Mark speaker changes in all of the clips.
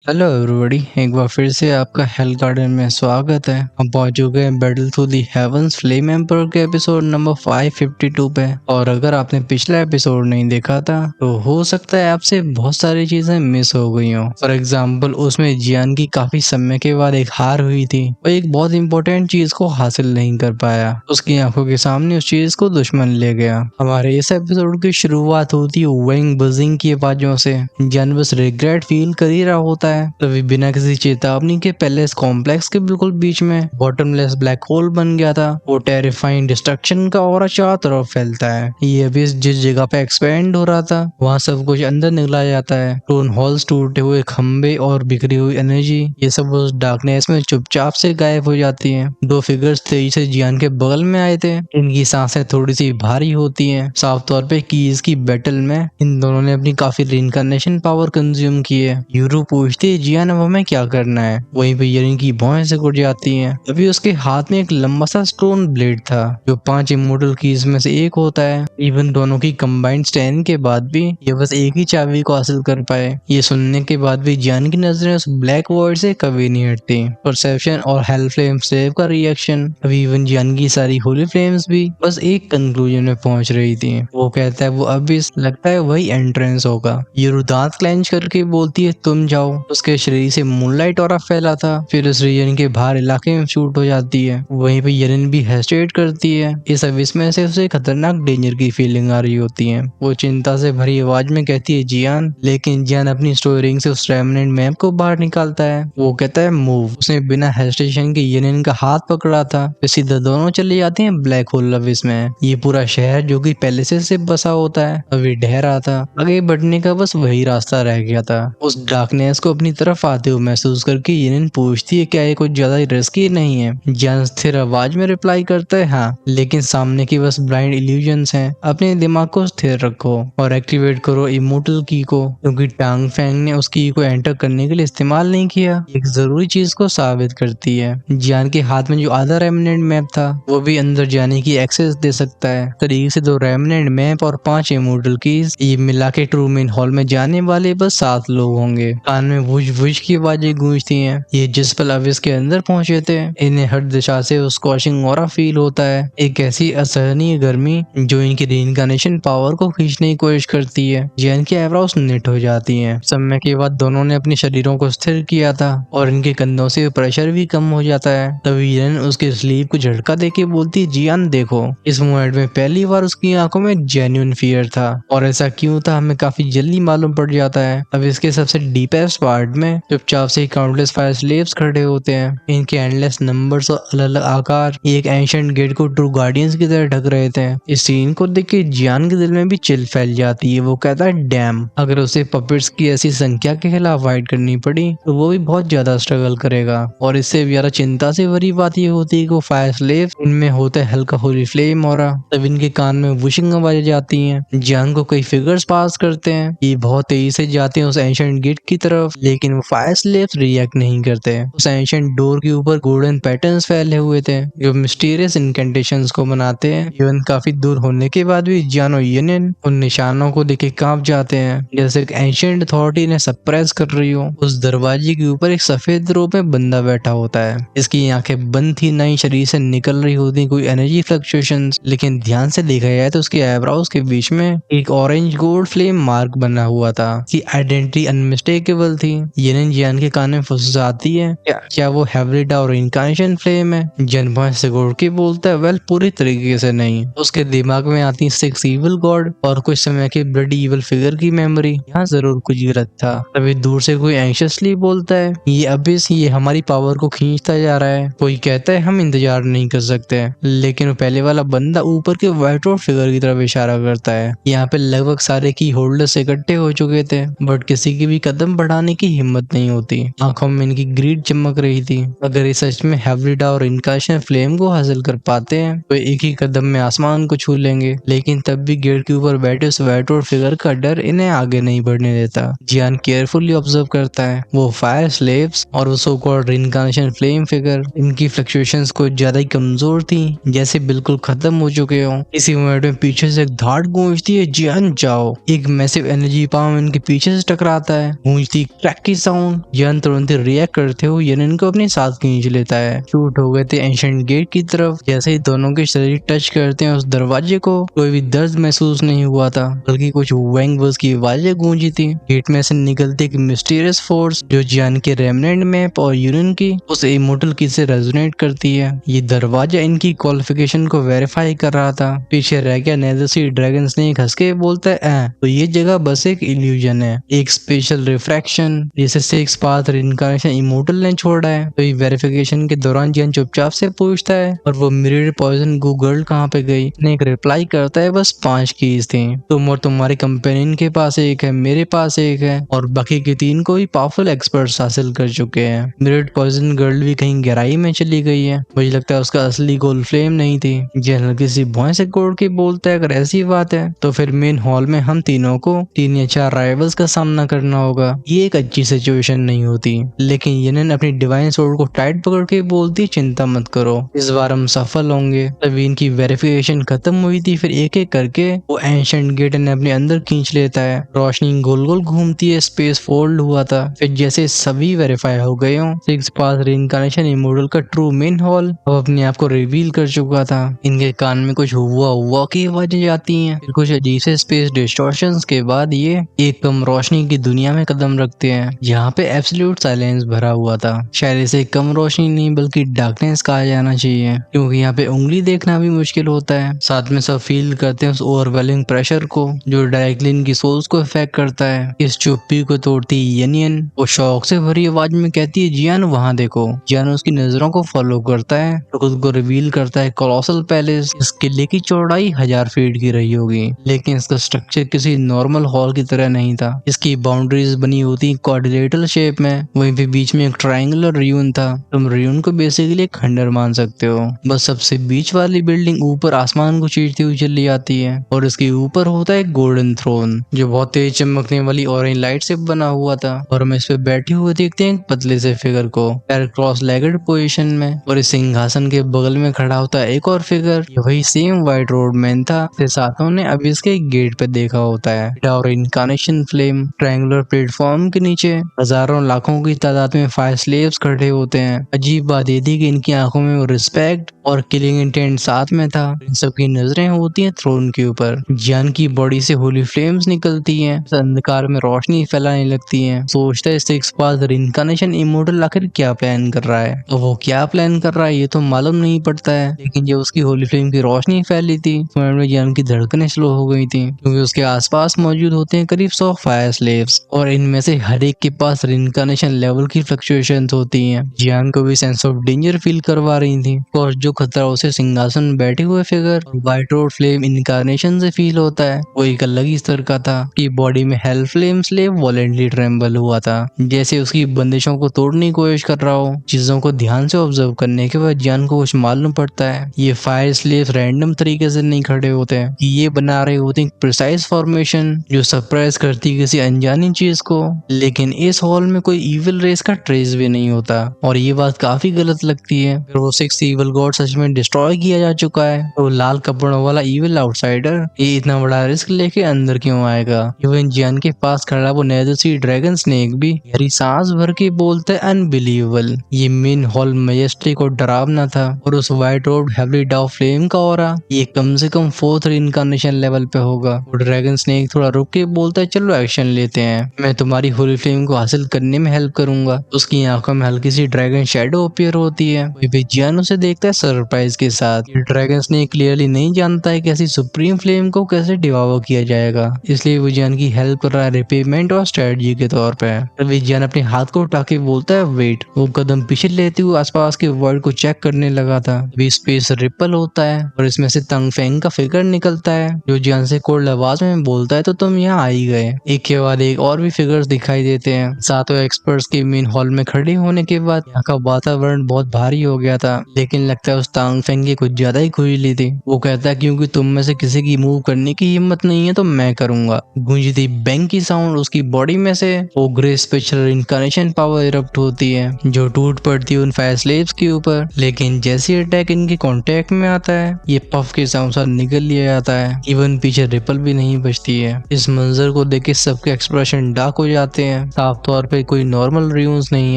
Speaker 1: Hello everybody, एक बार फिर से आपका हेल गार्डन में स्वागत है। हम पहुंच चुके हैं battle through the heavens flame ember के एपिसोड नंबर 552 पे। और अगर आपने पिछला एपिसोड नहीं देखा था तो हो सकता है आपसे बहुत सारी चीजें मिस हो गई हो। फॉर एग्जाम्पल, उसमें जियान की काफी समय के बाद एक हार हुई थी। वो एक बहुत इंपॉर्टेंट चीज को हासिल नहीं कर पाया। उसकी आंखों के सामने उस चीज को दुश्मन ले गया। हमारे इस एपिसोड की शुरुआत होती है वेंग बजिंग की आवाजों से। जियान बस रिग्रेट फील कर ही रहा होता है, तभी बिना किसी चेतावनी के पैलेस कॉम्प्लेक्स के बिल्कुल बीच में बॉटमलेस ब्लैक होल बन गया था। वो टेरिफाइंग डिस्ट्रक्शन का ऑरा चारों तरफ फैलता है। ये अभी जिस जगह पे एक्सपेंड हो रहा था वहाँ सब कुछ अंदर निकला जाता है। टोन हॉल्स, टूटे हुए खंबे और बिखरी हुई एनर्जी, ये सब उस डार्कनेस में चुपचाप से गायब हो जाती है। दो फिगर्स तेजी से जियान के बगल में आए थे। इनकी सांसें थोड़ी सी भारी होती हैं, साफ तौर पे कीज की बैटल में इन दोनों ने अपनी काफी रीइंकार्नेशन पावर कंज्यूम की है। यूरो पूछती है जियान अब हमें क्या करना है। वहीं पे यरिन की भौहें सिकुड़ जाती हैं। अभी उसके हाथ में एक लंबा सा स्टोन ब्लेड था जो 5 इमोर्टल कीज में से एक होता है। इवन दोनों की कंबाइंड स्ट्रेंथ के बाद भी ये बस एक ही चाबी को हासिल कर पाए। ये सुनने के बाद भी जियान की नजरें उस ब्लैक वर्ड से कभी नहीं हटती। परसेप्शन और हेल फ्लेम सेव का रिएक्शन, अभी इवन जियान की सारी होली फ्लेम्स भी बस एक कंक्लूजन में पहुंच रही थी। वो कहता है वो अभी लगता है वही एंट्रेंस होगा। यूरो दांत क्लेंच करके बोलती है तुम जाओ। उसके शरीर से मूनलाइट ऑरा फैला था। फिर उस रीजन के बाहर इलाके में शूट हो जाती है। वहीं पे यरिन भी हेस्टेट करती है। इस अविस में से उसे खतरनाक डेंजर की फीलिंग आ रही होती है। वो चिंता से भरी आवाज में कहती है जियान, लेकिन जियान अपनी स्टोरिंग से उस रेमनेंट मैप को बाहर निकालता है। वो कहता है मूव। उसने बिना हेस्टेशन के यरिन का हाथ पकड़ा था। फिर सीधा दोनों चले जाते हैं ब्लैक होल अविस में। ये पूरा शहर जो कि पैलेसेस से बसा होता है अभी ढह रहा था। आगे बढ़ने का बस वही रास्ता रह गया था। उस डार्कनेस को अपनी तरफ आते हुए महसूस करके यरिन पूछती है क्या ये कुछ ज्यादा रिस्की नहीं है। जियान स्थिर आवाज में रिप्लाई करता है हाँ, लेकिन सामने की बस ब्लाइंड इल्यूजन्स हैं। अपने दिमाग को स्थिर रखो और एक्टिवेट करो इमोर्टल की को, क्योंकि टांग फैंग ने उस की को एंटर करने के लिए इस्तेमाल नहीं किया। एक जरूरी चीज को साबित करती है। जियान के हाथ में जो आधा रेमनेंट मैप था वो भी अंदर जाने की एक्सेस दे सकता है। तरीके से 2 रेमनेंट मैप और 5 इमोर्टल कीज, ये मिला के ट्रू मेन हॉल में जाने वाले बस 7 लोग होंगे। कान में वुश वुश की आवाजें गूंजती हैं। ये जिस पल अविस के अंदर पहुंचे थे इन्हें हर दिशा से उस स्कॉचिंग ऑरा फील होता है। एक ऐसी असहनीय गर्मी जो इनकी रीइंकार्नेशन पावर को खींचने की कोशिश करती है। जियान की आईब्रोज निट हो जाती हैं। समय के बाद दोनों ने अपने शरीरों को स्थिर किया था और इनके कंधों से प्रेशर भी कम हो जाता है। तभी यरिन उसके स्लीव को झटका देके बोलती है जियान देखो। इस मोमेंट में पहली बार उसकी आंखों में जेन्युइन फियर था। और ऐसा क्यों था हमें काफी जल्दी मालूम पड़ जाता है। अब इसके सबसे डीपेस्ट पार्ट में चुपचाप से काउंटलेस फायर स्लेव्स खड़े होते हैं। इनके एंडलेस नंबर्स और अलग अलग आकार एक एंशिएंट गेट को ट्रू गार्डियंस की तरह ढक रहे थे। इस सीन को देख के जियान के दिल में भी चिल फैल जाती है। वो कहता है डैम, अगर उसे पपेट्स की ऐसी संख्या के खिलाफ फाइट करनी पड़ी तो वो भी बहुत ज्यादा स्ट्रगल करेगा। और इससे भी ज्यादा चिंता से भरी बात ये होती है कि फायर स्लेव इनमें होता है हल्का होली फ्लेम ऑरा। तब इनके कान में वुशिंग आवाजें जाती हैं। जियान को कई फिगर्स पास करते हैं। ये बहुत तेजी से जाते हैं उस एंशिएंट गेट की तरफ, लेकिन वो फायर स्लेव्स रिएक्ट नहीं करते। उस एंशिएंट डोर के ऊपर गोल्डन पैटर्न्स फैले हुए थे जो मिस्टीरियस इनकेंटेशंस को बनाते हैं। इवन काफी दूर होने के बाद भी जियान और यनिन उन निशानों को देखे कांप जाते हैं, जैसे एक एंशिएंट अथॉरिटी ने सप्रेस कर रही हो। उस दरवाजे के ऊपर एक सफेद रोब में बंदा बैठा होता है। इसकी आंखें बंद थी, नई शरीर से निकल रही होती कोई एनर्जी फ्लक्चुएशंस, लेकिन ध्यान से देखा जाए तो उसके आईब्रोज के बीच में एक ऑरेंज गोल्ड फ्लेम मार्क बना हुआ था। उसकी आइडेंटिटी अनमिस्टेकेबल थी। यनिन जियान के कान में फुसफुसाती है क्या वो हेवरिडा और इनकार्नेशन फ्लेम है। जियान भौं से गोड़ के बोलता है वेल पूरी तरीके से नहीं। उसके दिमाग में आती 6 इविल गॉड और कुछ समय के ब्लडी इविल फिगर की मेमोरी। यहाँ जरूर कुछ गलत था। तभी दूर से कोई एंशियसली बोलता है ये अबिस, ये हमारी पावर को खींचता जा रहा है। कोई कहता है हम इंतजार नहीं कर सकते, लेकिन वो पहले वाला बंदा ऊपर के व्हाइट रोड फिगर की तरफ इशारा करता है। यहाँ पे लगभग सारे की होल्डर्स इकट्ठे हो चुके थे, बट किसी की भी कदम बढ़ाने की हिम्मत नहीं होती। आंखों में इनकी ग्रीड चमक रही थी। अगर ये सच में हेवरिडा और इनकार्नेशन फ्लेम को हासिल कर पाते हैं तो एक ही कदम में आसमान को छू लेंगे। लेकिन तब भी गेट के ऊपर बैठे उस व्हाइट रोड फिगर का डर इन्हें आगे नहीं बढ़ने देता। जियान केयरफुली ऑब्जर्व करता है वो फायर स्लेव्स और वो so called incarnation flame figure, इनकी फ्लक्चुएशंस कुछ ज्यादा ही कमजोर थी, जैसे बिल्कुल खत्म हो चुके हो। इसी मोमेंट में पीछे से एक धाड़ गूंजती है जियान जाओ। एक मैसिव एनर्जी पाम इनके पीछे से टकराता है। गूंजती क्रैक की साउंड जियान तुरंत रिएक्ट करते हुए यनन को अपने साथ खींच लेता है। शूट हो गए थे एंशिएंट गेट की तरफ। जैसे ही दोनों के शरीर टच करते हैं उस दरवाजे को, कोई भी दर्द महसूस नहीं हुआ था, बल्कि कुछ वैंग वर्ड्स की आवाजें गूंजी थी। गेट में से निकलती एक मिस्टीरियस फोर्स जो जियान के रेमनेंट मैप और यूनिन की उस इमोर्टल की से रेजोनेट करती है। ये दरवाजा इनकी क्वालिफिकेशन को वेरीफाई कर रहा था। पीछे रह गया नेदरसी ड्रैगन स्नेक हंस के बोलता है तो ये जगह बस एक इल्यूजन है, एक स्पेशल रिफ्रैक्शन जिसे सिक्स पाथ रिइंकार्नेशन इमोर्टल ने छोड़ा है। तो ये वेरिफिकेशन के दौरान जियान चुपचाप से पूछता है और वो मिरर्ड पॉइजन गू गर्ल कहाँ पे गई। स्नेक रिप्लाई करता है बस 5 कीज थी, तुम और तुम्हारे कंपेनियन के पास एक है, मेरे पास एक है और बाकी के 3 को ही पावरफुल एक्सपर्ट्स हासिल कर चुके हैं। मिरर्ड पॉइजन गर्ल भी कहीं गहराई में चली गई है। मुझे लगता है उसका असली गोल फ्लेम नहीं थी। जियान हल्की सी भौं से कोड़ के बोलता है अगर ऐसी बात है तो फिर मेन हॉल में हम तीनों को 3 या 4 राइवल्स का सामना करना होगा। ये एक अच्छी सिचुएशन नहीं होती। लेकिन यनन अपनी डिवाइन सोर्ड को टाइट पकड़ के बोलती चिंता मत करो, इस बार हम सफल होंगे। तभी इनकी वेरिफिकेशन खत्म हुई थी। फिर एक एक करके वो एंशिएंट गेट ने अपने अंदर खींच लेता है। रोशनी गोल गोल घूमती है, स्पेस फोल्ड हुआ था। फिर जैसे सभी वेरीफाई हो गए हो, सिक्स पाथ रिइंकार्नेशन इमोर्टल का ट्रू मेन हॉल अब अपने आप को रिवील कर चुका था। इनके कान में कुछ हुआ की आवाजें जाती हैं। फिर कुछ अजीब से स्पेस डिस्टॉर्शंस के बाद ये एक कम रोशनी की दुनिया में कदम रखते हैं। यहाँ पे एब्सोल्यूट साइलेंस भरा हुआ था। शायद इसे कम रोशनी नहीं बल्कि डार्कनेस कहा जाना चाहिए, क्योंकि यहाँ पे उंगली देखना भी मुश्किल होता है। साथ में सब फील करते हैं उस ओवरवेलिंग प्रेशर को जो डायरेक्टली इनकी सोल्स को इफेक्ट करता है। इस चुप्पी को तोड़ती यनियन वो शौक से भरी आवाज में कहती है जियान वहाँ देखो। जियान उसकी नजरों को फॉलो करता है और खुद को रिवील करता है कोलोसल पैलेस। इस किले की चौड़ाई 1000 फीट की रही होगी, लेकिन इसका स्ट्रक्चर किसी नॉर्मल हॉल की तरह नहीं था। इसकी बाउंड्रीज बनी होती क्वाड्रिलेटरल शेप में, वहीं पे बीच में एक ट्रायंगुलर रियून था। तुम रियून को बेसिकली एक खंडर मान सकते हो। बस सबसे बीच वाली बिल्डिंग ऊपर आसमान को चीरती हुई चली आती है और इसके ऊपर होता है गोल्डन थ्रोन जो बहुत तेज चमकने वाली ऑरेंज लाइट से बना हुआ था। और हम इस पे बैठे हुए देखते हैं एक पतले से फिगर को पैर क्रॉस लेगेड पोजीशन में, और इस सिंहासन के बगल में खड़ा होता है एक और फिगर। ये वही सेम व्हाइट रोड मैन था जिसे साथों ने अभी इसके गेट पे देखा होता है। और इनकार्नेशन फ्लेम ट्रायंगुलर प्लेटफॉर्म के नीचे हजारों लाखों की तादाद में फायर स्लेव्स खड़े होते हैं। अजीब बात ये थी कि इनकी आंखों में वो रिस्पेक्ट और किलिंग इंटेंट साथ में था। इन सबकी नजरें होती हैं थ्रोन के ऊपर। जियान की बॉडी से होली फ्लेम्स निकलती हैं, अंधकार में रोशनी फैलाने लगती हैं। सोचता है सिक्स पाथ रिइंकार्नेशन इमोर्टल आखिर क्या प्लान कर रहा है। और वो क्या प्लान कर रहा है ये तो मालूम नहीं पड़ता है, लेकिन जब उसकी होली फ्लेम की रोशनी फैली थी तो में जियान की धड़कनें स्लो हो गई थी, क्योंकि उसके आसपास मौजूद होते हैं करीब 100 फायर स्लेव्स और इनमें से हर एक के पास रिइंकार्नेशन लेवल की फ्लक्चुएशंस होती हैं। जियान को भी सेंस ऑफ डेंजर फील करवा रही थी। और जो खतरा उसे सिंहासन में बैठे हुए figure white road flame incarnation से फील होता है वो एक अलग ही स्तर का था। कि बॉडी में hello flame slave voluntarily tremble हुआ था, जैसे उसकी बंदिशों को तोड़ने की कोशिश कर रहा हो। चीजों को ध्यान से ऑब्जर्व करने के बाद जियान को कुछ मालूम पड़ता है। ये फायर स्लेव्स रैंडम तरीके से नहीं खड़े होते हैं, ये बना रहे होते हैं प्रिसाइज फॉर्मेशन जो सरप्राइज करती किसी अनजानी चीज को। लेकिन इस हॉल में कोई इविल रेस का ट्रेस भी नहीं होता और ये बात काफी गलत लगती है। फिर वो 6 इविल गॉड सच में डिस्ट्रॉय किया जा चुका है, तो लाल कपड़ों वाला इविल आउटसाइडर ये इतना बड़ा रिस्क लेके अंदर क्यों आएगा। इवन जियान के पास खड़ा वो नेदरसी ड्रैगन स्नेक भी गहरी सांस भर के बोलता है अनबिलीवेबल। ये मेन हॉल मैजेस्टिक और डरावना था और उस व्हाइट रोड हेवली डाउ फ्लेम का ऑरा ये कम से कम 4th रिइंकार्नेशन लेवल पे होगा। और ड्रैगन स्नेक थोड़ा रुक के बोलता है चलो एक्शन लेते हैं, मैं तुम्हारी होली फ्लेम को हासिल करने में हेल्प करूंगा। उसकी आंखों में हल्की सी ड्रैगन शेडो अपीयर होती है। जियान उसे देखता है सरप्राइज के साथ। ड्रैगन स्नेक क्लियरली नहीं जानता है कि ऐसी सुप्रीम फ्लेम को कैसे डिवावर किया जाएगा, इसलिए वो जियान की हेल्प कर रहा है रिपेमेंट और स्ट्रेटजी के तौर पे। जियान अपने हाथ को उठा के बोलता है वेट। वो कदम पीछे लेते हुए आसपास के वर्ल्ड को चेक करने लगा था। अभी स्पेस रिपल होता है और इसमें से तंग फेंग का फिगर निकलता है जो जियान से कोल्ड आवाज में बोलता है तो तुम यहाँ आ ही गए। एक के बाद एक और भी फिगर्स दिखाई देते हैं। सातों एक्सपर्ट्स के मेन हॉल में खड़े होने के बाद यहाँ का वातावरण बहुत भारी हो गया था, लेकिन लगता है उस तांग फेंग की कुछ ज्यादा ही खुजली थी। वो कहता है क्योंकि तुम में से किसी की मूव करने की हिम्मत नहीं है तो मैं करूंगा। गूंजी थी बैंग की साउंड, उसकी बॉडी में से वो grey special incarnation power erupt होती है जो टूट पड़ती है उन फायर स्लेव्स के ऊपर। लेकिन जैसे अटैक इनके कांटेक्ट में आता है ये पफ के साथ निकल लिया जाता है। इवन पीछे रिपल भी नहीं बचती है। इस मंजर को देख के सबके एक्सप्रेशन डार्क हो जाते हैं हैं, साफ तौर पे कोई नॉर्मल र्यून्स नहीं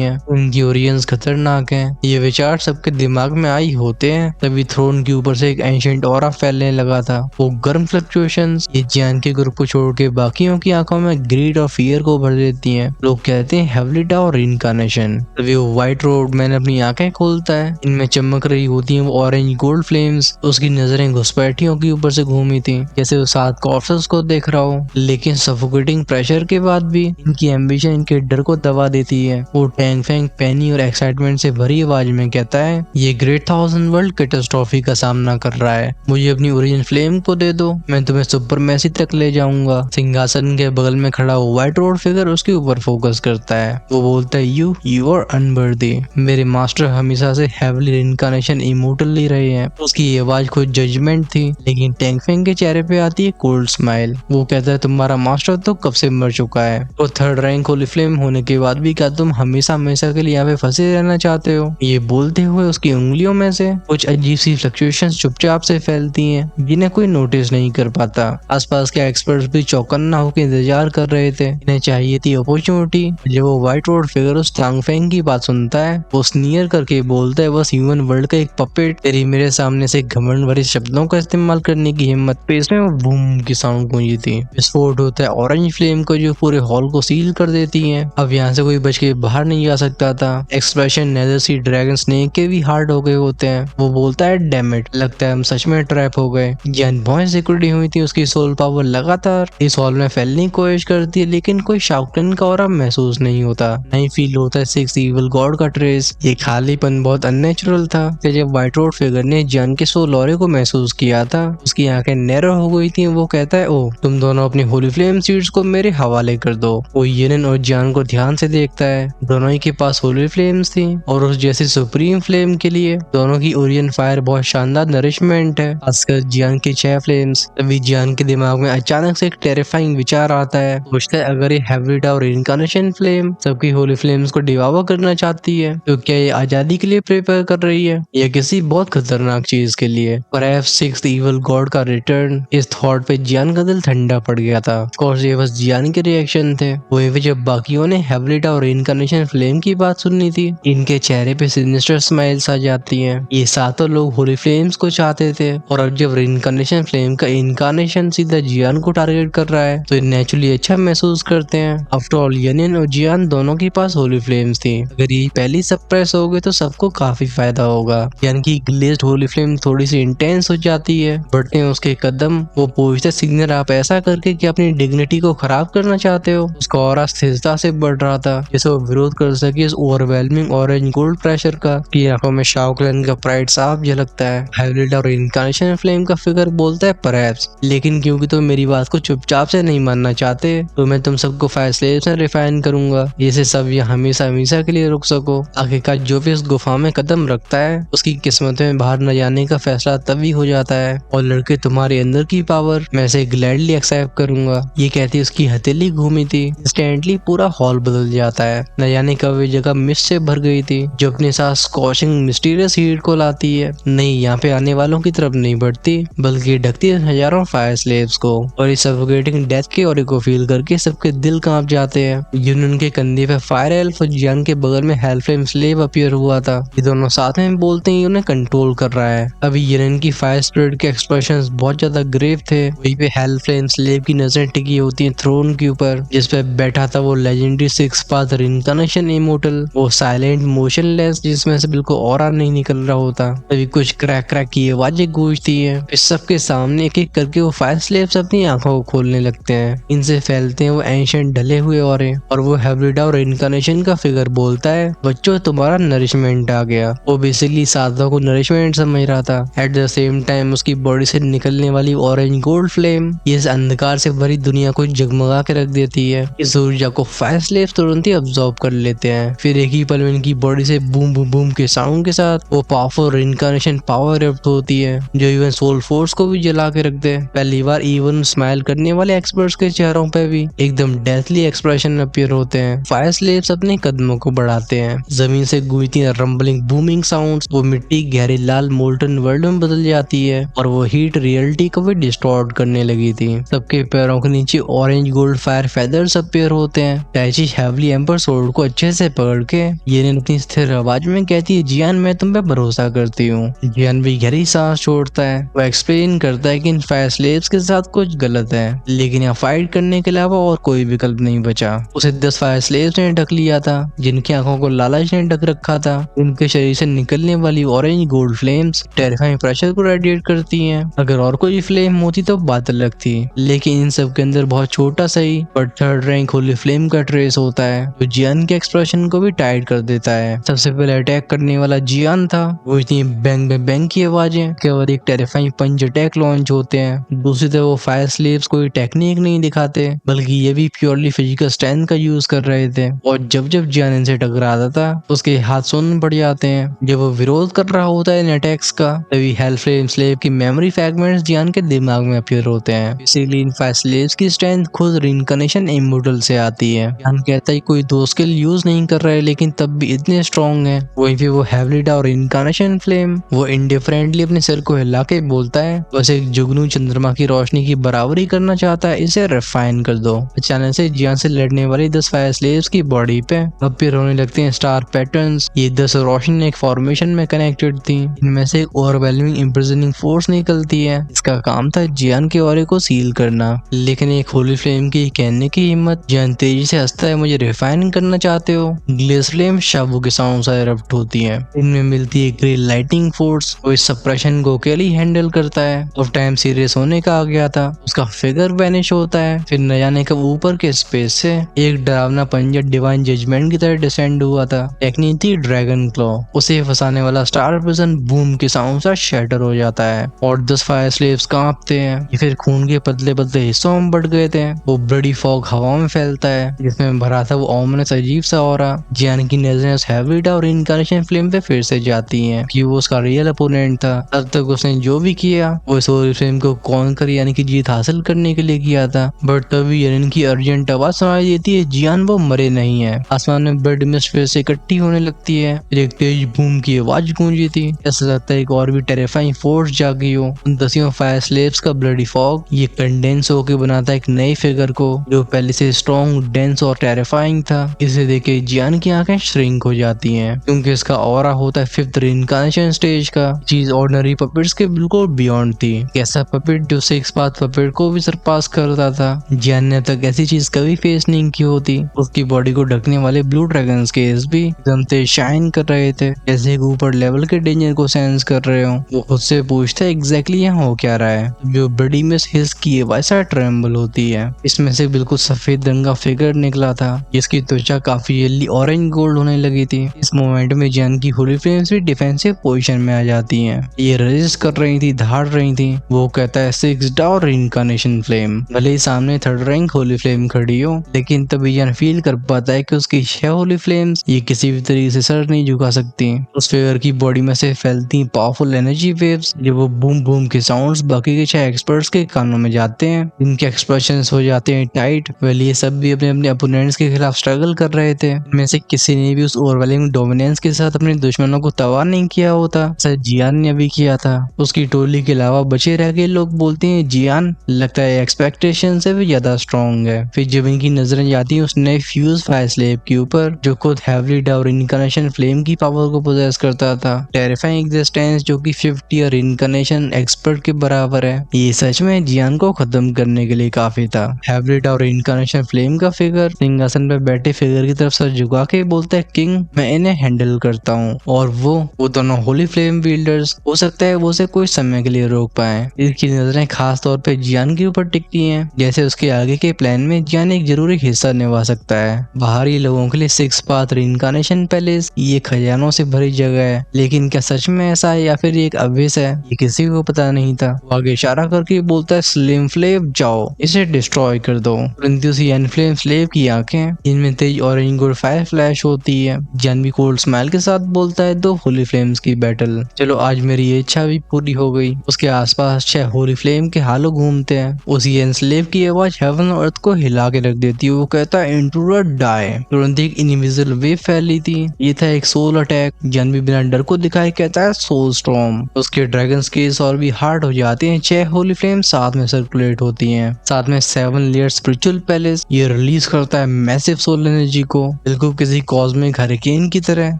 Speaker 1: है, उनकी ओरिजिन्स खतरनाक हैं। ये विचार सबके दिमाग में आई होते हैं तभी थ्रोन के ऊपर से एक एंशिएंट ऑरा फैलने लगा था। वो गर्म फ्लक्चुएशंस ये जियान के ग्रुप को छोड़ के बाकियों की आंखों में ग्रीड और फियर को भर देती हैं। लोग कहते हैं हेवलिटा और इनकारनेशन। तभी वो व्हाइट रोड मैन अपनी आंखें खोलता है, इनमें चमक रही होती हैं वो ऑरेंज गोल्ड फ्लेम्स। उसकी नजरें घुसपैठियों के ऊपर से घूमी थी जैसे वो 7 कॉर्प्सेस को देख रहा हो, लेकिन सफोकेटिंग प्रेशर के बाद भी इनकी एम्बिशन इनके डर को दबा देती है। वो टैंग फैंग पैनी और एक्साइटमेंट से भरी आवाज में कहता है, ये ग्रेट 1000 वर्ल्ड कैटास्ट्रॉफी का सामना कर रहा है, मुझे अपनी ओरिजिन फ्लेम को दे दो, मैं तुम्हें सुपरमेसी तक ले जाऊंगा। सिंहासन के बगल में खड़ा वो व्हाइट रोड फिगर उसके ऊपर फोकस करता है। वो बोलता है, यू आर अनवर्दी। मेरे मास्टर हमेशा से हेवली इनकारनेशन इमोर्टल रहे हैं। उसकी आवाज खुद जजमेंट थी, लेकिन टैंग फैंग के चेहरे पे आती है कोल्ड स्माइल। वो कहता है, तुम्हारा मास्टर तो कब से मर चुका है। वो 3rd रैंक होली फ्लेम होने के बाद भी क्या तुम हमेशा हमेशा के लिए यहाँ पे फंसे रहना चाहते हो। ये बोलते हुए उसकी उंगलियों में से कुछ अजीब सी फ्लक्चुएशंस चुपचाप से फैलती हैं जिन्हें कोई नोटिस नहीं कर पाता। आसपास के एक्सपर्ट्स भी चौकन्ना होकर इंतजार कर रहे थे, इन्हें चाहिए थी अपॉर्चुनिटी। जब वो व्हाइट रोड फिगर उस टांग फैंग की बात सुनता है, वो स्नीयर करके बोलता है, बस ह्यूमन वर्ल्ड का एक पपेट, तेरी मेरे सामने से घमंड भरे शब्दों का इस्तेमाल करने की हिम्मत। पेस में वो बूम की साउंड गूंजी थी। विस्फोट होता है ऑरेंज फ्लेम को जो पूरे हॉल को सील कर देती है। अब यहाँ से कोई बच के बाहर नहीं जा सकता था। Expression nether sea dragon snake के भी हार्ड हो गए होते हैं। वो बोलता है, डैम इट, लगता है हम सच में ट्रैप हो गए। जैन बहुत सिक्योरिटी हुई थी, उसकी सोल पावर लगातार इस हॉल में फैलने की कोशिश करती है, लेकिन कोई शाउकन का ऑरा महसूस नहीं होता, नहीं फील होता है 6 इविल गॉड का ट्रेस। ये खालीपन बहुत अननेचुरल था। जब व्हाइट रोड फिगर ने जैन के सोल ऑरे को महसूस किया था, उसकी आंखें नैरो हो गई थी। वो कहता है, ओ तुम दोनों अपनी होली फ्लेम सीड्स को मेरे हवाले कर दो। वो येनन और जैन को ध्यान से देखता है, दोनों ही के पास होली फ्लेम्स थी और उस जैसी सुप्रीम फ्लेम के लिए दोनों की ओरियन फायर बहुत शानदार नरिशमेंट है, खासकर जियान की 6 फ्लेम्स। तभी जियान के दिमाग में अचानक से एक टेरिफाइंग विचार आता है। सोचता है, अगर ये हेवलिटा और इनकारनेशन फ्लेम सबकी होली फ्लेम्स को डिवावर करना चाहती है, तो क्या ये आजादी के लिए प्रिपेयर कर रही है या किसी बहुत खतरनाक चीज के लिए। परहैप्स 6th इविल गॉड का रिटर्न। इस थॉट पे जियान का दिल ठंडा पड़ गया था। कोर्स ये बस जियान के रिएक्शन थे। वहीं पे जब बाकियों ने हेवलिटा और इनकारनेशन फ्लेम की बात सुननी थी, इनके चेहरे पे सिनिस्टर स्माइल्स आ जाती हैं। ये सातों लोग होली फ्लेम्स को चाहते थे, और अब जब इनकारनेशन फ्लेम का इनकारनेशन सीधा जियान को टारगेट कर रहा है, तो ये नेचुरली अच्छा महसूस करते हैं। आफ्टर ऑल येनिन और जियान दोनों के पास होली फ्लेम्स थी। अगर ये पहली सप्रेस हो गए तो सबको काफी फायदा होगा। यानी कि ग्लेज्ड होली फ्लेम थोड़ी सी इंटेंस हो जाती है। बढ़ते हैं उसके कदम। वो पूछते, सिग्नर आप ऐसा करके कि अपनी डिग्निटी को खराब करना चाहते हो। उसका ऑरा स्थिरता से बढ़ रहा था, जिसे वो विरोध कर सके इस ओवरवेलमिंग ऑरेंज गोल्ड प्रेशर का। की आंखों में शाओक्लन का प्राइड साफ झलकता है। हेवलिटा और इनकारनेशन फ्लेम का फिगर बोलता है, परहैप्स, लेकिन क्योंकि तुम मेरी बात को चुपचाप से नहीं मानना चाहते, तो मैं तुम सबको फायर स्लेव्स में रिफाइन करूंगा, जिससे सब ये हमेशा हमेशा के लिए रुक सको। आखिरकार जो भी इस गुफा में कदम रखता है, उसकी किस्मत में बाहर न जाने का फैसला तभी हो जाता है। और लड़के, तुम्हारे अंदर की पावर मैं इसे ग्लैडली एक्सेप्ट करूंगा। ये कहती उसकी हथेली घूमी थी। इंस्टेंटली पूरा हॉल बदल जाता है। न जाने कब ये जगह मिस्ट से भर गई थी, जो अपने साथ स्कॉचिंग मिस्टीरियस हीट को लाती है। नहीं, यहाँ पे आने वालों की तरफ नहीं बढ़ती, बल्कि ढकती है हजारों फायर स्लेव्स को। और इस सफोकेटिंग डेथ के ऑरे को फील करके सबके दिल कांप जाते हैं। यूनियन के कंधे पे फायर एल्फ और जियान के बगल में हेलफ्लेम स्लेव अपीयर हुआ था। ये दोनों साथ में बोलते ही उन्हें कंट्रोल कर रहा है। अभी यूनियन की फायर स्पिरिट के एक्सप्रेशंस बहुत ज्यादा ग्रेव थे। वहीं पे हेलफ्लेम स्लेव की नजरें टिकी होती हैं थ्रोन के ऊपर, जिसपे बैठा था वो लेजेंडरी 6 पाथ इनकारनेशन इमोर्टल। वो साइलेंट मोशनलेस, जिसमें से बिल्कुल ऑरा नहीं निकल रहा होता। अभी कुछ क्रैक क्रैक की आवाजें गूंजती हैं। इस सब के सामने एक एक करके वो फायर स्लेव्स अपनी आंखों को खोलने लगते हैं। इनसे फैलते हैं वो एंशिएंट ढले हुए ऑरे। और वो हेवलिटा और इनकारनेशन का फिगर बोलता है, बच्चों तुम्हारा नरिशमेंट आ गया। वो बेसिकली साधुओं को नरिशमेंट समझ रहा था। एट द सेम टाइम उसकी बॉडी से निकलने वाली ऑरेंज गोल्ड फ्लेम इस अंधकार से भरी दुनिया को जगमगा के रख देती है। इस ऊर्जा को फायर स्लेव्स तुरंत ही अब्सॉर्ब कर लेते हैं। फिर एक ही पल में इनकी बॉडी से बूम बूम बूम के साउंड के साथ वो पावरफुल इनकारनेशन पावर इरप्ट होती है, जो इवन सोल फोर्स को भी जला के रख दे। पहली बार इवन स्माइल करने वाले एक्सपर्ट्स के चेहरों पे भी एकदम डेथली एक्सप्रेशन अपीयर होते हैं। फायर स्लेव्स अपने कदमों को बढ़ाते हैं। जमीन से गूंजती रंबलिंग बूमिंग साउंड्स वो मिट्टी गहरे लाल मोल्टन वर्ल्ड में बदल जाती है, और वो हीट रियलिटी को भी डिस्टॉर्ट करने लगी थी। सबके पैरों के नीचे orange gold fire feathers appear होते होते हैं। टैची हेवली एम्पर सोर्ड को अच्छे से पकड़ के येरिन अपनी स्थिर आवाज में कहती है, जियान मैं तुम पे भरोसा करती हूँ। जियान भी गहरी सांस छोड़ता है। वो एक्सप्लेन करता है कि इन फायर स्लेव्स के साथ कुछ गलत है, लेकिन यहाँ फाइट करने के अलावा और कोई विकल्प नहीं बचा। उसे 10 फायर स्लेव्स ने ढक लिया था, जिनकी आंखों को लालच ने ढक रखा था। उनके शरीर से निकलने वाली orange gold flames terrifying pressure को रेडिएट करती हैं। अगर और कोई फ्लेम होती तो बात अलग थी, लेकिन इन सब के अंदर बहुत छोटा सही पर थर्ड रैंक होली फ्लेम का ट्रेस होता है, जो जियान के एक्सप्रेशन को भी टाइट कर देता है। सबसे पहले अटैक करने वाला जियान था। वो इतनी बैंग बैंग बैंग की आवाजें के और एक टेरिफाइंग पंच अटैक लॉन्च होते हैं। दूसरी तरफ वो फायर स्लेव्स कोई टेक्निक नहीं दिखाते, बल्कि ये भी प्योरली फिजिकल स्ट्रेंथ का यूज कर रहे थे। और जब जब जियान इनसे टकराता था उसके हाथ सुन्न पड़ जाते हैं। जब वो विरोध कर रहा होता है इन अटैक्स का, तभी हेल फ्लेम स्लेव की मेमोरी फ्रैगमेंट्स जियान के दिमाग में अपीयर होते हैं। इसीलिए इन फायर स्लेव्स की स्ट्रेंथ खुद रिइंकार्नेशन इमोर्टल से आती है। जियान कहता है कोई दो स्किल यूज नहीं कर रहे, लेकिन तब भी इतने स्ट्रॉन्ग है। वहीं पे वो हेवली डाउन रिइंकार्नेशन फ्लेम वो इंडिफरेंटली अपने सिर को हिला के बोलता है, बस एक जुगनू चंद्रमा की रोशनी की बराबरी करना चाहता है, इसे रिफाइन कर दो। अचानक से जियान से लड़ने वाली 10 फायर स्लेव्स की बॉडी पे अपीयर होने लगते हैं स्टार पैटर्न्स। ये 10 रोशनी एक फॉर्मेशन में कनेक्टेड थी। इनमें से एक ओवरवेलमिंग इम्प्रिजनिंग फोर्स निकलती है। इसका काम था जियान के ऑरे को सील करना, लेकिन एक होली फ्लेम की कहने की हिम्मत। जियान तेजी से हंसता है, मुझे रिफाइन करना चाहते हो। ग्लेस फ्लेम शाबू के साउंड से इरप्ट होती है। इनमें मिलती है ग्रे लाइटिंग फोर्स। वो इस सप्रेशन को अकेले हैंडल करता है। अब टाइम सीरियस होने का आ गया था। उसका फिगर वैनिश होता है। फिर न जाने कब ऊपर के स्पेस से एक डरावना पंजा डिवाइन जजमेंट की तरह डिसेंड हुआ था। टेक्निक थी ड्रैगन क्लॉ। उसे फंसाने वाला स्टार प्रिजन बूम के साउंड से शैटर हो जाता है और 10 फायर स्लेव्स कांपते हैं। ये फिर खून के पतले पतले हिस्सों में बढ़ गए थे। वो ब्लडी फॉग हवा में फैलता है, जिसमें भरा था वो ओमिनस अजीब सा ऑरा। जियान की नजरें उस हेवी डाउन रिइंकार्नेशन फ्लेम पे फिर से जाती हैं कि वो उसका रियल अपोनेंट था। तब तक उसने जो भी किया वो इस होली फ्लेम को कॉन्कर यानी कि जीत हासिल करने के लिए किया था। बट तभी येरिन की अर्जेंट आवाज सुनाई देती है, जियान वो मरे नहीं है। आसमान में ब्लड मिस्ट फिर से इकट्ठी होने लगती है। फिर एक तेज बूम की आवाज गूंजी थी। ऐसा लगता है एक और भी टेरिफाइंग फोर्स जागी हो। उन 10 फायर स्लेव्स का ब्लडी फॉग ये कंडेंस होकर बनाता है एक नई फिगर को, जो पहले से स्ट्रॉन्ग, डेंस और टेरिफाइंग था। इसे देखे जियान की आंखें श्रिंक हो जाती हैं, क्योंकि इसका ऑरा होता है 5th रिइंकार्नेशन स्टेज का। चीज ऑर्डिनरी पपेट्स के बिल्कुल बियॉन्ड थी। कैसा पपेट जो 6 पाथ पपेट को भी सरपास करता था। जियान ने तक ऐसी चीज कभी फेस नहीं की होती। उसकी बॉडी को ढकने वाले ब्लू ड्रैगन स्केल्स भी एकदम से शाइन कर रहे थे, जैसे एक ऊपर लेवल के डेंजर को सेंस कर रहे हो। वो खुद से पूछता है एग्जैक्टली यहाँ हो क्या रहा है। जो बड़ी मिस हिस की वैसा ट्रेम्बल होती है। इसमें से बिल्कुल सफेद रंग का फिगर निकला था, जिसकी त्वचा काफी येली ऑरेंज गोल्ड होने लगी थी। इस मोमेंट में जियान की होली फ्लेम्स भी डिफेंसिव पोजीशन में आ जाती हैं। ये रेजिस्ट कर रही थी, धाड़ रही थी। वो कहता है 6 डाउन रिइंकार्नेशन फ्लेम। भले ही सामने 3rd रैंक होली फ्लेम खड़ी हो, लेकिन तभी जियान फील कर पाता है कि उसकी 6 होली फ्लेम्स ये किसी भी तरीके से सर नहीं झुका सकती। उस फिगर की बॉडी में से फैलती पावरफुल एनर्जी वेव्स, जब वो बूम बूम के साउंड्स बाकी के 6 एक्सपर्ट्स के कानों में जाते हैं। इनके एक्सप्रेशंस हो जाते हैं टाइट। वेल ये सब भी अपने अपने अपोनेंट्स के खिलाफ स्ट्रगल कर रहे थे। इनमें से किसी ने भी उस ओवरवेलमिंग डोमिनेंस के साथ अपने दुश्मनों को तबाह नहीं किया होता, सर जियान ने भी किया था। उसकी टोली के अलावा बचे रह गए लोग बोलते हैं जियान लगता है एक्सपेक्टेशन से भी ज्यादा स्ट्रॉन्ग है। फिर जब इनकी नजरें जाती हैं उस नए फ्यूज फायर स्लेव के ऊपर, जो खुद हेवली डाउन रिइंकार्नेशन फ्लेम की पावर को पोजेस करता था। टेरिफाइंग एग्जिस्टेंस जो कि 50 ईयर रिइंकार्नेशन एक्सपर्ट के बराबर है। ये सच में जियान को खत्म करने के लिए काफी था। हेवली डाउन रिइंकार्नेशन फ्लेम का फिगर सिंहासन पे बैठे फिगर की तरफ सर झुका के बोलता है, किंग मैं इन्हें हैंडल करता हूँ। और वो दोनों होली फ्लेम विल्डर्स हो सकता है वो उसे कुछ समय के लिए रोक पाए। इसकी नजरें खास तौर पे जियान के ऊपर टिकती हैं, जैसे उसके आगे के प्लान में जियान एक जरूरी हिस्सा निभा सकता है। बाहरी लोगों के लिए 6 पाथ रिइंकार्नेशन पैलेस ये खजानों से भरी जगह है, लेकिन क्या सच में ऐसा है या फिर ये एक अवेस है, ये किसी को पता नहीं था। वो आगे इशारा करके बोलता है, स्लिम फ्लेव जाओ इसे डिस्ट्रॉय कर दो। परंतु उसी एनफ्लेम स्लेव की आंखें इनमें तेज ऑरेंज गोल्ड फायर फ्लैश होती है। जियान भी कोल्ड स्माइल के साथ बोलता है, 2 होली फ्लेम्स की बैटल। चलो आज मेरी ये इच्छा भी पूरी हो गई। उसके आसपास 6 होली फ्लेम के हालो घूमते हैं। उसी एनस्लेव की आवाज हेवन और अर्थ को हिला के रख देती है। वो कहता है, इंट्रूडर डाई। तुरंत एक इनविजिबल वेव फैली थी। ये था एक सोल अटैक। जियान भी बिना डर को दिखाए कहता है, सोल स्टॉर्म। उसके ड्रैगन स्केल्स और भी हार्ड हो जाते हैं। 6 होली फ्लेम साथ में सर्कुलेट होती हैं। साथ में 7 लेयर स्पिरिचुअल पैलेस। ये रिलीज करता है मैसिव सोल एनर्जी को, बिल्कुल किसी कॉस्मिक हरिकेन की तरह।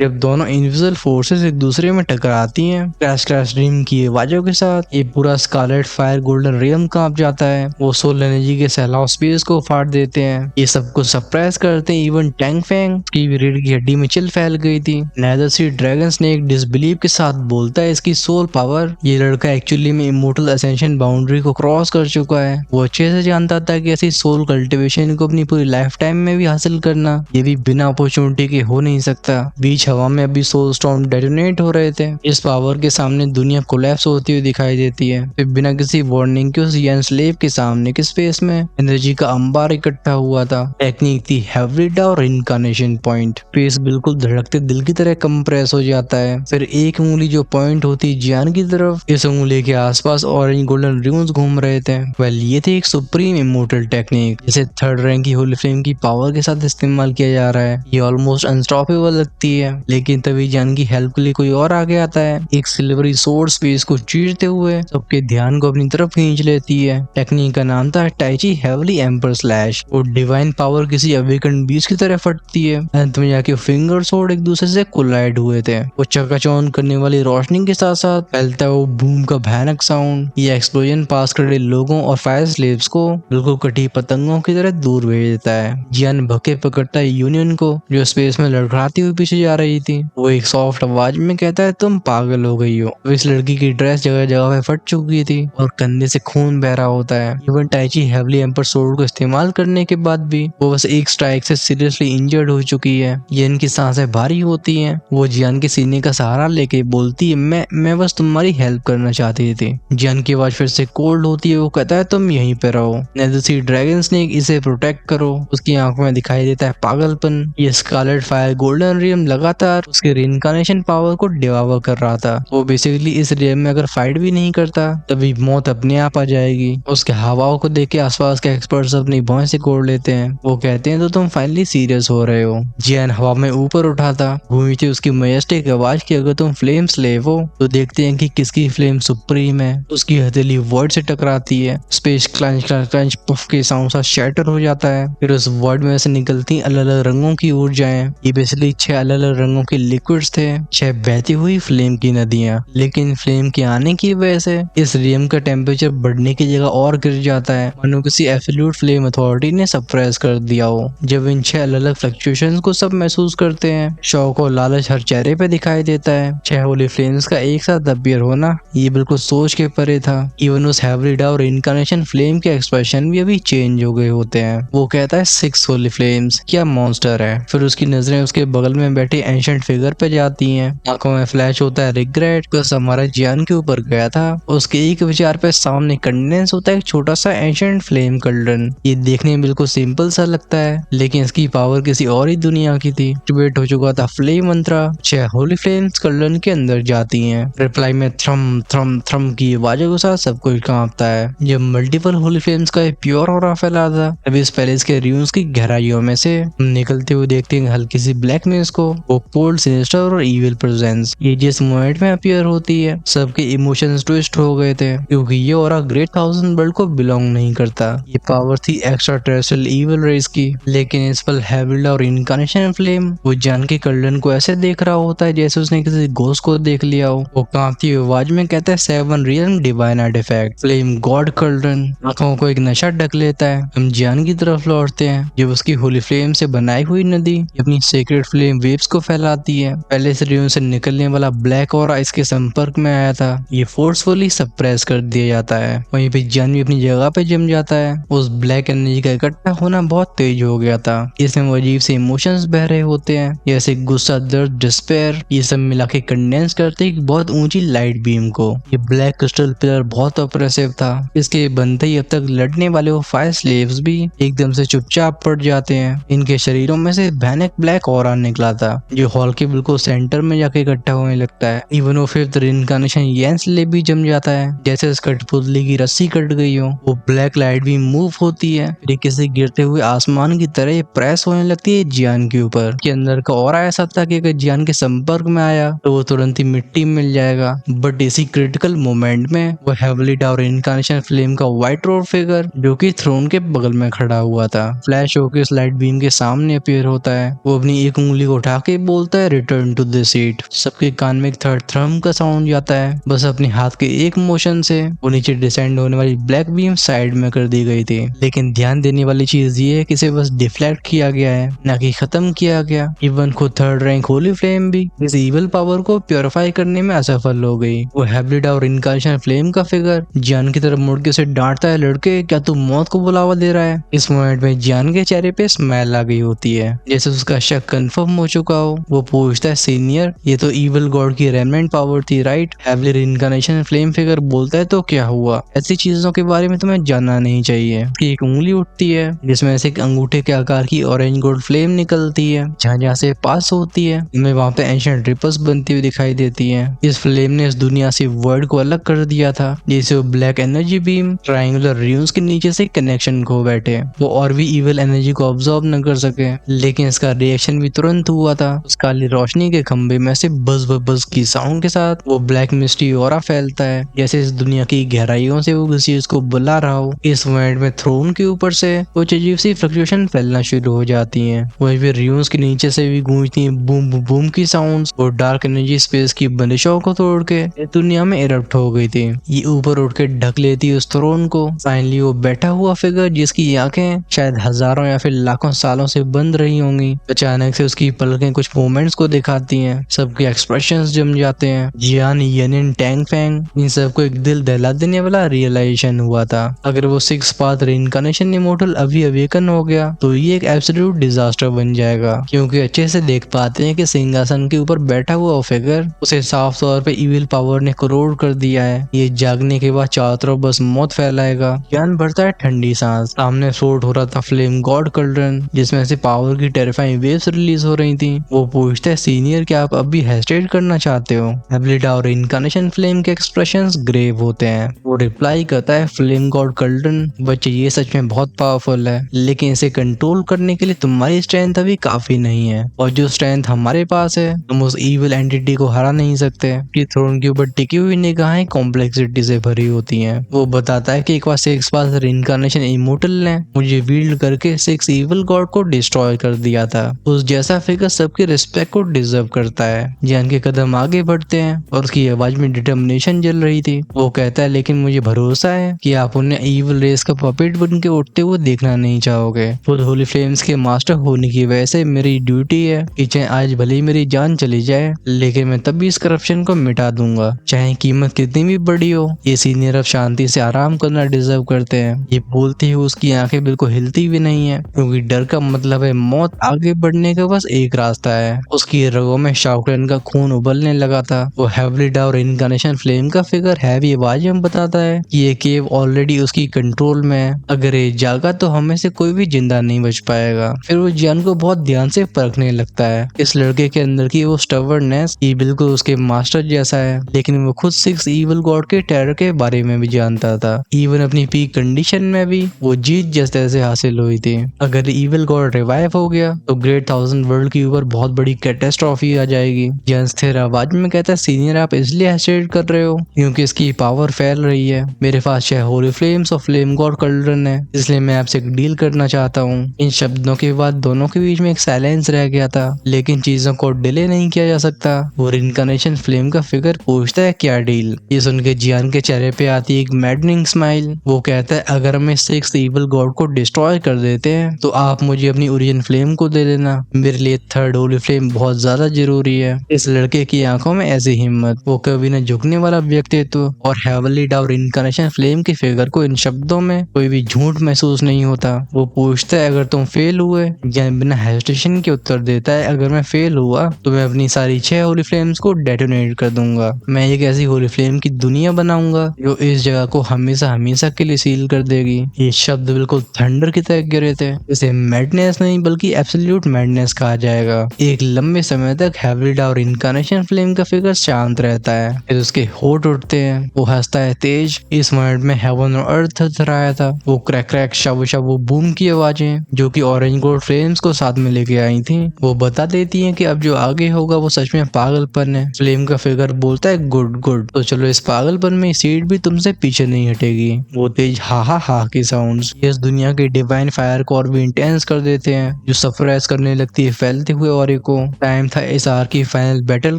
Speaker 1: जब दोनों इनविजिबल फोर्सेस एक दूसरे में टकराती हैं क्रैश क्रैश ड्रीम की आवाजों के साथ, ये पूरा स्कारलेट फायर गोल्डन रियम कांप जाता है। वो सोल एनर्जी के सैलाब स्पेस को फाड़ देते हैं, ये सब कुछ सरप्राइज करते हैं। इवन टैंग फैंग की भी रीढ़ की हड्डी में चिल फैल गई थी। Nether sea dragon snake disbelieve के साथ बोलता है इसकी सोल पावर। ये लड़का एक्चुअली में इमोर्टल असेंशन बाउंड्री को क्रॉस कर चुका है। वो अच्छे से जानता था कि ऐसी सोल कल्टीवेशन को अपनी पूरी लाइफ टाइम में भी हासिल करना ये भी बिना अपॉर्चुनिटी के हो नहीं सकता। बीच हवा में अभी सोल स्टॉर्म डेटोनेट हो रहे थे। इस पावर के सामने दुनिया कोलैप्स होती हुई दिखाई देती है। फिर बिना किसी वार्निंग के उस यंग स्लेव के सामने के स्पेस में एनर्जी का अंबार इकट्ठा हुआ था। टेक्निक थी हेवरिडा और इनकार्नेशन पॉइंट। स्पेस बिल्कुल धड़कते दिल की तरह कंप्रेस हो जाता है। फिर एक उंगली जो पॉइंट होती जियान की तरफ, इस उंगली के आसपास ऑरेंज गोल्डन रिबन्स घूम रहे थे। वेल ये थे एक सुप्रीम इमोर्टल टेक्निक जिसे थर्ड रैंक की होली फ्लेम की पावर के साथ इस्तेमाल किया जा रहा है। ये ऑलमोस्ट अनस्टॉपेबल लगती है, लेकिन तभी जियान की हेल्प के लिए कोई और आगे आता है। एक सिल्वरी सोर्ड स्पेस को चीरते हुए सबके ध्यान को अपनी तरफ खींच लेती है। टेक्निक का नाम था टाइची हेवली एम्पर स्लैश। वो डिवाइन पावर किसी अवेकन बीस्ट की तरह फटती है। अंत में जाके फिंगर सोर्ड एक दूसरे से कोलाइड हुए थे। वो चकाचौंध करने वाली रोशनी के साथ साथ फैलता वो बूम का भयानक साउंड। ये एक्सप्लोजन पास कर रहे लोगों और फायर स्लेव्स को बिल्कुल कटी पतंगों की तरह दूर भेज देता है। जियान भके पकड़ता है यूनियन को जो स्पेस में लड़खड़ाती हुई पीछे जा रही थी। वो एक सॉफ्ट आवाज में कहता है तुम पागल हो गई हो। इस लड़की की ड्रेस जगह जगह पे फट चुकी थी और कंधे से खून बह रहा होता है। Even tai chi heavily emperor sword को इस्तेमाल करने के बाद भी वो बस एक स्ट्राइक से सीरियसली इंजर्ड हो चुकी है। ये इनकी सांसें भारी होती हैं। वो जियान के सीने का सहारा लेके बोलती है मैं बस तुम्हारी हेल्प करना चाहती थी। जियान की आवाज फिर से कोल्ड होती है। वो कहता है तुम यहीं पे रहो। नेदर सी ड्रैगन स्नेक इसे प्रोटेक्ट करो। उसकी आंखों में दिखाई देता है पागलपन। ये स्कारलेट फायर गोल्डन रियम लगातार उसके रिइंकार्नेशन पावर को डिवावर कर रहा था। वो बेसिकली इस रियम में अगर फाइट भी नहीं करता तभी मौत अपने आप आ जाएगी। उसके हवाओं को देख के आसपास के एक्सपर्ट्स अपनी भौं से कोड़ लेते हैं। वो कहते हैं तो तुम फाइनली सीरियस हो रहे हो। जियान हवा में ऊपर उठा था, गूंजती उसकी मजेस्टिक आवाज की अगर तुम फ्लेम स्लेव हो तो देखते हैं कि किसकी फ्लेम सुप्रीम है। उसकी हथेली वर्ड से टकराती है। स्पेस क्लंच क्लंच क्लंच पफ के साउंड सा शैटर हो जाता है। फिर उस वर्ड में से निकलती अलग अलग रंगों की ऊर्जाएं। ये बेसिकली 6 अलग अलग रंगों के लिक्विड्स थे, 6 बहती हुई फ्लेम की नदियां। लेकिन फ्लेम के आने की वजह से इस रियम का टेम्परेचर बढ़ने की जगह और गिर जाता है, मानो किसी एब्सोल्यूट फ्लेम अथॉरिटी ने सप्रेस कर दिया हो। जब इन 6 अलग अलग फ्लक्चुएशंस को सब महसूस करते हैं, शौक और लालच हर चेहरे पे दिखाई देता है। 6 होली फ्लेम्स का एक साथ अपीयर होना ये बिल्कुल सोच के परे था। इवन उस हेवरिडा और इनकार्नेशन फ्लेम के एक्सप्रेशन भी अभी चेंज हो गए होते हैं। वो कहता है 6 होली फ्लेम्स, क्या मॉन्स्टर है। फिर उसकी नजरें उसके बगल में बैठे एंशिएंट फिगर पे जाती हैं। आंखों में फ्लैश होता है रिग्रेट, बस हमारा जियान के ऊपर गया था। उसके एक विचार पे सामने कंडेंस होता है एक छोटा सा एंशिएंट फ्लेम कल्डन। ये देखने में बिल्कुल सिंपल सा लगता है, लेकिन इसकी पावर किसी और ही दुनिया की थी। एक्टिवेट हो चुका था फ्लेम मंत्रा। 6 होली फ्लेम्स कल्डन के अंदर जाती हैं। रिप्लाई में थ्रम थ्रम थ्रम की आवाजों के साथ सब कुछ कांपता है। जब मल्टीपल होली फ्लेम्स का एक प्योर ऑरा फैला था, तभी इस पैलेस के रूम्स की गहराइयों में से निकलते हुए देखते हैं हल्की सी ब्लैकनेस को। वो कोल्ड सिनिस्टर और इविल प्रेजेंस। ये जिस मोमेंट में अपीयर होती है सबके इमोशंस ट्विस्ट हो गए थे, क्योंकि ये ऑरा ग्रेट थाउजेंड वर्ल्ड को बिलोंग नहीं करता। ये पावर थी एक्स्ट्रा टेरेस्ट्रियल इविल रेस की। लेकिन इस पल हेवरिडा और इनकार्नेशन फ्लेम वो जान के कल्डन को ऐसे देख रहा होता है जैसे उसने किसी घोस्ट को देख लिया हो। वो कांपती हुई आवाज में कहता है 7 real divine artifact. Flame god कल्डन आंखों को एक नशा ढक लेता है। हम जियान की तरफ लौटते हैं जब उसकी होली फ्लेम से बनाई हुई नदी अपनी सीक्रेट फ्लेम वेव्स को फैलाती है। पहले से रियों से निकलने वाला ब्लैक ऑरा इसके संपर्क में आया था। ये फोर्सफुली सप्रेस कर दिया जाता है। वहीं पे जियान भी अपनी जगह पे जम जाता है। उस ब्लैक एनर्जी का इकट्ठा होना बहुत तेज हो गया था। इसमें वो अजीब से इमोशंस बह रहे होते हैं, जैसे गुस्सा, दर्द, डिस्पेयर। ये सब मिला के कंडेंस करते एक बहुत ऊंची लाइट बीम को। ये ब्लैक क्रिस्टल पिलर बहुत ऑप्रेसिव था। इसके बनते ही अब तक लड़ने वाले वो फायर स्लेव्स भी एकदम से चुपचाप पड़ जाते हैं। इनके शरीरों में से भयानक ब्लैक ऑरा निकला था जो हॉल के बिल्कुल सेंटर में जाके इकट्ठा होने लगता है। इवन वो फिफ्थ रिइंकार्नेशन येंस ले भी जम जाता है, जैसे उस कठपुतली की रस्सी कट गई हो। वो ब्लैक लाइट भी मूव होती है, फिर किसी गिरते हुए आसमान की तरह ये प्रेस होने लगती है जियान के ऊपर। के अंदर का ऑरा ऐसा था कि अगर जियान के संपर्क में आया तो वो तुरंत ही मिट्टी में मिल जाएगा। बट इसी क्रिटिकल मोमेंट में वो हेवली टावर इनकार्नेशन फ्लेम का व्हाइट रोड फिगर जो कि थ्रोन के बगल में खड़ा हुआ हुआ था। फ्लैश होकर उस लाइट बीम के सामने अपीयर होता है। वो अपनी एक उंगली को उठा के बोलता है रिटर्न टू द सीट। सबके कान में एक थर्ड थ्रम का साउंड जाता है। बस अपने हाथ के एक मोशन से वो नीचे डिसेंड होने वाली ब्लैक बीम साइड में कर दी गई थी। लेकिन ध्यान देने वाली चीज ये है कि इसे बस डिफ्लेक्ट किया गया है, ना कि खत्म किया गया। इवन खुद थर्ड रैंक होली फ्लेम भी इस इविल पावर को प्योरीफाई करने में असफल हो गई। वो हैब्लिड और इनकार्नेशन फ्लेम का फिगर जियान की तरफ मुड़ के उसे डांटता है, लड़के क्या तू मौत को बुलावा दे रहा है। इस मोमेंट में जियान के चेहरे पे स्माइल आ गई होती है, जैसे उसका शक कंफर्म हो चुका हो। वो पूछता है सीनियर, ये तो इविल गॉड की रेमनेंट पावर थी राइट। हैब्लिड इनकार्नेशन फ्लेम फिगर बोलता है तो क्या हुआ, ऐसी चीजों के बारे में तुम्हें जानना नहीं चाहिए। एक उंगली उठती है जिसमें से एक अंगूठे के आकार की ऑरेंज गोल्ड फ्लेम निकलती है। जहाँ जहाँ से पास होती है हमें वहाँ पे एंशिएंट रिपर्स बनती हुई दिखाई देती है। इस फ्लेम ने इस दुनिया से वर्ल्ड को अलग कर दिया था, जैसे वो black energy beam triangular ruins के नीचे से कनेक्शन खो बैठे, वो और भी इविल एनर्जी को ऑब्जॉर्ब न कर सके। लेकिन इसका रिएक्शन भी तुरंत हुआ था। उस काली रोशनी के खंभे में से बज बज की साउंड के साथ वो ब्लैक मिस्टी ऑरा फैलता है, जैसे इस दुनिया की गहराइयों से वो किसी चीज को बुला रहा हो। इस मोमेंट में थ्रोन के ऊपर से कुछ अजीब सी फ्लक्चुएशन फैलना शुरू हो जाती हैं। वहीं फिर रियून्स के नीचे से भी गूंजती हैं बूम बूम की साउंड्स। और डार्क एनर्जी स्पेस की बंदिशों को तोड़ के इस दुनिया में इरप्ट हो गई थी। ये ऊपर उठ के ढक लेती है उस थ्रोन को। फाइनली वो बैठा हुआ फिगर जिसकी आंखें शायद हजारों या फिर लाखों सालों से बंद रही होंगी, अचानक से उसकी पलकें कुछ मूवमेंट्स को दिखाती हैं। सबके एक्सप्रेशंस जम जाते हैं। जियान, येनिन, टैंग फैंग, इन सबको एक दिल दहला देने वाला रियलाइजेशन हुआ था। अगर वो सिक्स पाथ रीइंकार्नेशन इमोर्टल अभी अवेकन हो गया तो ये एक एब्सोल्यूट डिजास्टर बन जाएगा, क्योंकि अच्छे से देख पाते हैं कि सिंहासन के ऊपर बैठा हुआ फिगर उसे साफ तौर पे इविल पावर ने करोड़ कर दिया है। ये जागने के बाद चारों तरफ बस मौत फैलाएगा। ज्ञान भरता है ठंडी सांस। सामने शॉट हो रहा था फ्लेम गॉड कल्ड्रन, जिसमें से पावर की टेरिफाइंग वेव्स रिलीज हो रही थी। वो पूछता है सीनियर, क्या आप अभी हेस्टेट करना चाहते हो। एबिलिटा और इनकार्नेशन फ्लेम के एक्सप्रेशंस ग्रेव होते हैं। वो रिप्लाई करता है फ्लेम गॉड कल्ड्रन, बच्चे ये सच में बहुत पावरफुल है, लेकिन इसे कंट्रोल करने के लिए तुम्हारी स्ट्रेंथ अभी काफी नहीं है, और जो स्ट्रेंथ हमारे पास है तुम उस इविल एंटिटी को हरा नहीं सकते। कि थ्रोन के ऊपर टिकी हुई निगाहें कॉम्प्लेक्सिटी से भरी होती हैं। वो बताता है कि एक बार सिक्स पाथ रीइंकार्नेशन इमोर्टल ने मुझे वील्ड करके सिक्स इविल गॉड को डिस्ट्रॉय कर दिया था। उस जैसा फिगर सबके रिस्पेक्ट को डिजर्व करता है। जियान के कदम आगे बढ़ते हैं और उसकी आवाज में डिटर्मिनेशन जल रही थी। वो कहता है लेकिन मुझे भरोसा है कि आप उन्हें इविल रेस का पपेट बन के उठते हुए देखना नहीं चाहोगे। खुद होली फ्लेम्स के मास्टर होने की वजह से मेरी ड्यूटी है कि चाहे आज भले ही मेरी जान चली जाए, लेकिन मैं तभी इस करप्शन को मिटा दूंगा, चाहे कीमत कितनी भी बड़ी हो। ये सीनियर अब शांति से आराम करना डिजर्व करते हैं। ये बोलते हुए उसकी आंखें बिल्कुल हिलती भी नहीं है, क्योंकि डर का मतलब है मौत। आगे बढ़ने का बस एक रास्ता है। उसकी रगों में शाओकलन का खून उबलने लगा था। वो हैवलिडा और इनकार्नेशन फ्लेम का फिगर हैवी आवाज में बताता है कि ये केव ऑलरेडी उसकी कंट्रोल में है। अगर ये जागा तो हमें से कोई भी जिंदा नहीं बच पाएगा। फिर वो जियान को बहुत ध्यान से परखने लगता है। इस लड़के के अंदर की वो स्टबर्ननेस ये बिल्कुल उसके मास्टर जैसा है, लेकिन वो खुद सिक्स इविल गॉड के टेरर के बारे में भी जानता था। इवन अपनी पीक कंडीशन में भी वो जीत जिस तरह से हासिल हुई थी। अगर इविल गॉड रिवाइव हो गया तो ग्रेट थाउजेंड वर्ल्ड के ऊपर बहुत बड़ी कैटेस्ट्रॉफी आ जाएगी। जियान स्थिर आवाज में कहता है सीनियर, आप इसलिए हेसिटेट कर रहे हो क्योंकि इसकी पावर फैल रही है। मेरे पास चाहे होली फ्लेम्स और फ्लेम गॉड कल्ड्रन है, इसलिए मैं आपसे एक डील करना चाहता हूँ। इन शब्दों के बाद दोनों के बीच में एक साइलेंस रह गया था, लेकिन चीजों को डिले नहीं किया जा सकता। वो इनकार्नेशन फ्लेम का फिगर पूछता है क्या डील। ये सुन के जियान के चेहरे पे आती है एक मैडनिंग स्माइल। वो कहता है अगर हम सिक्स इविल गॉड को डिस्ट्रॉय कर देते हैं तो आप मुझे अपनी ओरिजिन फ्लेम को दे देना। मेरे लिए थर्ड होली फ्लेम बहुत ज्यादा जरूरी है। इस लड़के की आंखों में ऐसी हिम्मत, वो कभी न झुकने वाला व्यक्तित्व और हेवनली डाउन इनकार्नेशन फ्लेम के फिगर को इन शब्दों में कोई भी झूठ महसूस नहीं होता। वो पूछता है अगर तुम फेल हुए, या बिना हेजिटेशन के उत्तर देता है अगर मैं फेल हुआ तो मैं अपनी सारी 6 होली फ्लेम्स को डेटोनेट कर दूंगा। मैं एक ऐसी होली फ्लेम की दुनिया बनाऊंगा जो इस जगह को हमेशा हमेशा के लिए सील कर देगी। ये शब्द बिल्कुल थंडर की तरह गिरे थे। इसे मैडनेस नहीं बल्कि एब्सोल्यूट मैडनेस कहा जाएगा। एक लंबे समय तक हैवलिडा और इनकार्नेशन फ्लेम का फिगर शांत रहता है, फिर उसके होठ उठते हैं। वो हंसता है तेज। इस मोमेंट में हेवन और अर्थ थरथराया था। वो क्रैक क्रैक शब शब वो बूम की आवाजें जो कि ऑरेंज गोल्ड फ्लेम्स को साथ में लेके आई थी, वो बता देती हैं कि अब जो आगे होगा वो सच में पागलपन है। फ्लेम का फिगर बोलता है गुड गुड, तो चलो इस पागलपन में सीट भी तुमसे पीछे नहीं हटेगी। वो तेज हा हा हा की साउंड्स इस दुनिया के डिवाइन फायर को और भी इंटेंस कर देते हैं, जो सप्रेस करने लगती है फैलते हुए ऑरे को। टाइम था इस आर्क की फाइनल बैटल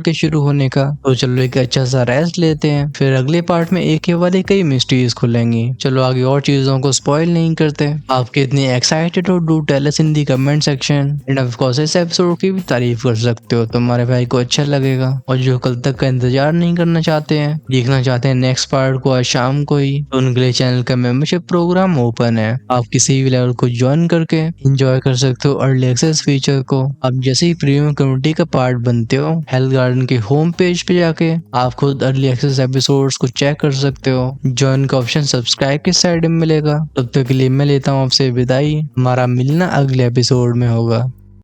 Speaker 1: के शुरू होने का, तो चलो एक अच्छा सा रेस्ट लेते हैं, फिर अगले पार्ट में एक के बाद एक कई मिस्ट्रीज खुलेंगी। चलो आगे और चीजों को स्पॉइल नहीं करते। आप कितने एक्साइटेड हो, do tell us in the comment section. And of course इस एपिसोड की भी तारीफ कर सकते हो, तुम्हारे भाई को अच्छा लगेगा। और जो कल तक का इंतजार नहीं करना चाहते हैं, देखना चाहते हैं नेक्स्ट पार्ट को आज शाम को ही, तो उनके लिए चैनल का मेंबरशिप प्रोग्राम ओपन है। आप किसी भी लेवल को ज्वाइन करके एंजॉय कर सकते हो अर्ली एक्सेस फीचर को। आप जैसे ही प्रीमियम कम्युनिटी का पार्ट बनते हो, हेल्थ गार्डन के होम पेज पे जाके आप खुद अर्ली एक्सेस एपिसोड्स को चेक कर सकते हो। ज्वाइन का ऑप्शन सब्सक्राइब के साइड में मिलेगा। तब तक के लिए मैं लेता हूँ आपसे विदाई, हमारा मिलना अगले एपिसोड में होगा।